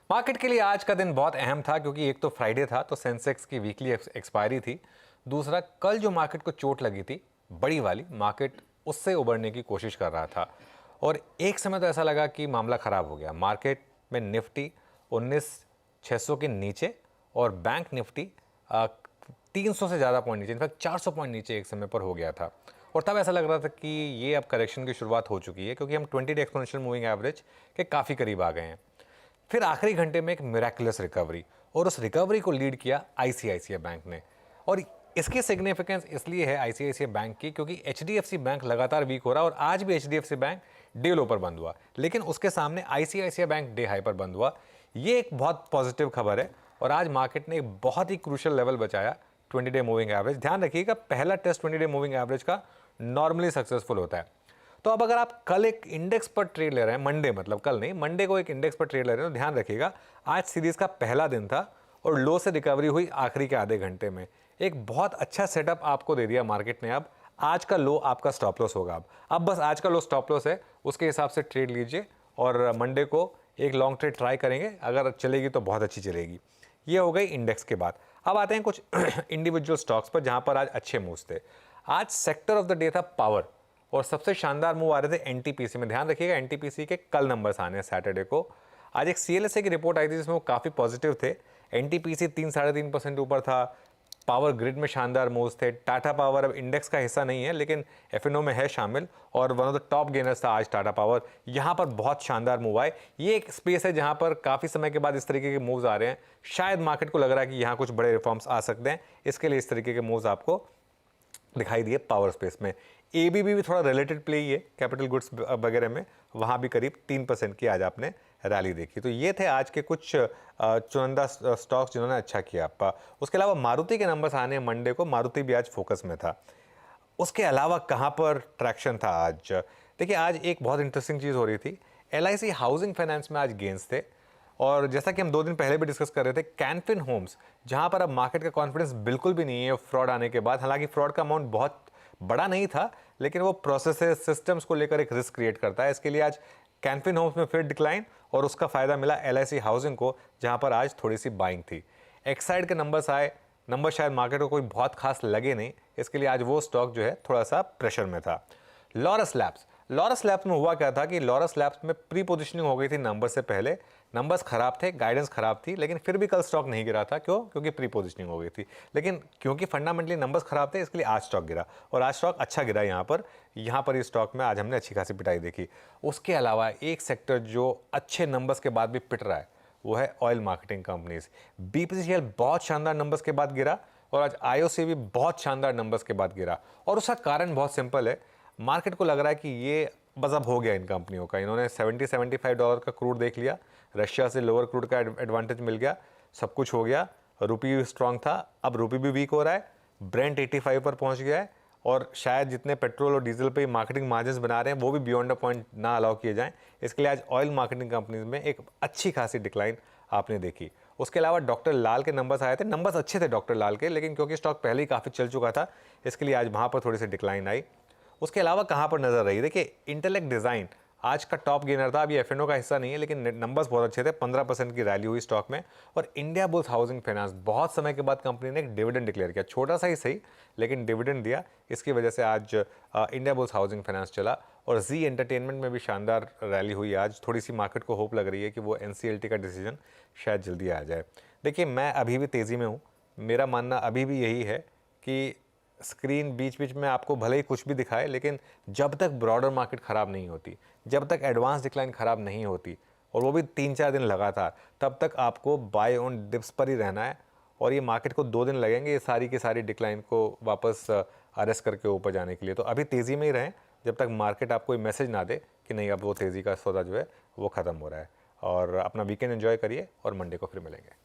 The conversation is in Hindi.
मार्केट के लिए आज का दिन बहुत अहम था क्योंकि एक तो फ्राइडे था तो सेंसेक्स की वीकली एक्सपायरी थी। दूसरा, कल जो मार्केट को चोट लगी थी बड़ी वाली, मार्केट उससे उबरने की कोशिश कर रहा था और एक समय तो ऐसा लगा कि मामला ख़राब हो गया। मार्केट में निफ्टी 19,600 के नीचे और बैंक निफ्टी 300 से ज़्यादा पॉइंट नीचे, इनफैक्ट 400 पॉइंट नीचे एक समय पर हो गया था। और तब ऐसा लग रहा था कि ये अब करेक्शन की शुरुआत हो चुकी है क्योंकि हम 20 डे एक्सपोनेंशियल मूविंग एवरेज के काफ़ी करीब आ गए हैं। फिर आखिरी घंटे में एक मिराकुलस रिकवरी, और उस रिकवरी को लीड किया आईसीआईसीआई बैंक ने। और इसकी सिग्निफिकेंस इसलिए है आईसीआईसीआई बैंक की क्योंकि एचडीएफसी बैंक लगातार वीक हो रहा है और आज भी एचडीएफसी बैंक डे लो पर बंद हुआ, लेकिन उसके सामने आईसीआईसीआई बैंक डे हाई पर बंद हुआ। ये एक बहुत पॉजिटिव खबर है और आज मार्केट ने एक बहुत ही क्रूशियल लेवल बचाया, 20 डे मूविंग एवरेज। ध्यान रखिएगा, पहला टेस्ट 20 डे मूविंग एवरेज का नॉर्मली सक्सेसफुल होता है। तो अब अगर आप कल एक इंडेक्स पर ट्रेड ले रहे हैं, मंडे मतलब कल नहीं, मंडे को एक इंडेक्स पर ट्रेड ले रहे हैं, तो ध्यान रखिएगा आज सीरीज का पहला दिन था और लो से रिकवरी हुई आखिरी के आधे घंटे में। एक बहुत अच्छा सेटअप आपको दे दिया मार्केट ने। अब आज का लो आपका स्टॉप लॉस होगा। अब बस आज का लो स्टॉप लॉस है, उसके हिसाब से ट्रेड लीजिए और मंडे को एक लॉन्ग ट्रेड ट्राई करेंगे, अगर चलेगी तो बहुत अच्छी चलेगी। ये हो गई इंडेक्स के बाद। अब आते हैं कुछ इंडिविजुअल स्टॉक्स पर जहां पर आज अच्छे मूव्स थे। आज सेक्टर ऑफ द डे था पावर और सबसे शानदार मूव आ रहे थे एनटीपीसी में। ध्यान रखिएगा, एनटीपीसी के कल नंबर्स आने हैं सैटरडे को। आज एक सीएलएसए की रिपोर्ट आई थी जिसमें वो काफ़ी पॉजिटिव थे। एनटीपीसी 3-3.5% ऊपर था। पावर ग्रिड में शानदार मूव्स थे। टाटा पावर अब इंडेक्स का हिस्सा नहीं है लेकिन एफएनओ में है शामिल और one of the top gainers था आज टाटा पावर। यहाँ पर बहुत शानदार मूव आए। ये एक स्पेस है जहाँ पर काफ़ी समय के बाद इस तरीके के मूव्स आ रहे हैं। शायद मार्केट को लग रहा है कि यहाँ कुछ बड़े रिफॉर्म्स आ सकते हैं, इसके लिए इस तरीके के मूव्स आपको दिखाई दिए पावर स्पेस में। एबीबी भी थोड़ा रिलेटेड प्ले ही है कैपिटल गुड्स वगैरह में, वहाँ भी करीब 3% की आज आपने रैली देखी। तो ये थे आज के कुछ चुनिंदा स्टॉक्स जिन्होंने अच्छा किया। उसके अलावा मारुति के नंबर्स आने मंडे को, मारुति भी आज फोकस में था। उसके अलावा कहाँ पर ट्रैक्शन था आज? देखिए, आज एक बहुत इंटरेस्टिंग चीज़ हो रही थी। एलआईसी हाउसिंग फाइनेंस में आज गेंस थे और जैसा कि हम 2 दिन पहले भी डिस्कस कर रहे थे, कैनफिन होम्स जहां पर अब मार्केट का कॉन्फिडेंस बिल्कुल भी नहीं है फ्रॉड आने के बाद। हालांकि फ्रॉड का अमाउंट बहुत बड़ा नहीं था लेकिन वो प्रोसेसेस सिस्टम्स को लेकर एक रिस्क क्रिएट करता है। इसके लिए आज कैनफिन होम्स में फिर डिक्लाइन और उसका फायदा मिला एलआईसी हाउसिंग को, जहां पर आज थोड़ी सी बाइंग थी। एक्साइड के नंबर्स आए, नंबर शायद मार्केट को कोई बहुत खास लगे नहीं, इसके लिए आज वो स्टॉक जो है थोड़ा सा प्रेशर में था। लॉरस लैब्स में हुआ क्या था कि लॉरस लैब्स में प्री पोजिशनिंग हो गई थी नंबर से पहले। नंबर्स खराब थे, गाइडेंस खराब थी, लेकिन फिर भी कल स्टॉक नहीं गिरा था। क्यों? क्योंकि प्री पोजिशनिंग हो गई थी। लेकिन क्योंकि फंडामेंटली नंबर्स खराब थे इसके लिए आज स्टॉक गिरा और आज स्टॉक अच्छा गिरा। यहाँ पर इस स्टॉक में आज हमने अच्छी खासी पिटाई देखी। उसके अलावा एक सेक्टर जो अच्छे नंबर्स के बाद भी पिट रहा है वो है ऑयल मार्केटिंग कंपनीज। बीपीसीएल बहुत शानदार नंबर्स के बाद गिरा और आज आईओसी भी बहुत शानदार नंबर्स के बाद गिरा और उसका कारण बहुत सिंपल है। मार्केट को लग रहा है कि ये बस अब हो गया इन कंपनियों का। इन्होंने $70-75 का क्रूड देख लिया, रशिया से लोअर क्रूड का एडवांटेज मिल गया, सब कुछ हो गया। रुपी स्ट्रांग था, अब रुपी भी वीक हो रहा है। ब्रेंट 85 पर पहुंच गया है और शायद जितने पेट्रोल और डीजल पे मार्केटिंग मार्जिन्स बना रहे हैं वो भी बियॉन्ड अ पॉइंट ना अलाउ किए जाएं। इसके लिए आज ऑयल मार्केटिंग कंपनीज में एक अच्छी खासी डिक्लाइन आपने देखी। उसके अलावा डॉक्टर लाल के नंबर्स आए थे, नंबर्स अच्छे थे डॉक्टर लाल के, लेकिन क्योंकि स्टॉक पहले ही काफ़ी चल चुका था इसके लिए आज वहाँ पर थोड़ी सी डिक्लाइन आई। उसके अलावा कहाँ पर नजर रही? देखिए, इंटेलेक्ट डिज़ाइन आज का टॉप गेनर था। अभी एफएनओ का हिस्सा नहीं है लेकिन नंबर्स बहुत अच्छे थे, 15% की रैली हुई स्टॉक में। और इंडिया बुल्स हाउसिंग फाइनेंस, बहुत समय के बाद कंपनी ने एक डिविडेंड डिक्लेयर किया, छोटा सा ही सही लेकिन डिविडेंड दिया। इसकी वजह से आज इंडिया बुल्स हाउसिंग फाइनेंस चला। और जी एंटरटेनमेंट में भी शानदार रैली हुई आज। थोड़ी सी मार्केट को होप लग रही है कि वो एनसीएलटी का डिसीजन शायद जल्दी आ जाए। देखिए, मैं अभी भी तेज़ी में हूँ। मेरा मानना अभी भी यही है कि स्क्रीन बीच बीच में आपको भले ही कुछ भी दिखाए लेकिन जब तक ब्रॉडर मार्केट ख़राब नहीं होती, जब तक एडवांस डिक्लाइन ख़राब नहीं होती और वो भी 3-4 दिन लगातार, तब तक आपको बाय ऑन डिप्स पर ही रहना है। और ये मार्केट को 2 दिन लगेंगे ये सारी की सारी डिक्लाइन को वापस अरेस्ट करके ऊपर जाने के लिए। तो अभी तेज़ी में ही रहें जब तक मार्केट आपको कोई मैसेज ना दे कि नहीं अब वो तेज़ी का सौदा जो है वो ख़त्म हो रहा है। और अपना वीकेंड एंजॉय करिए और मंडे को फिर मिलेंगे।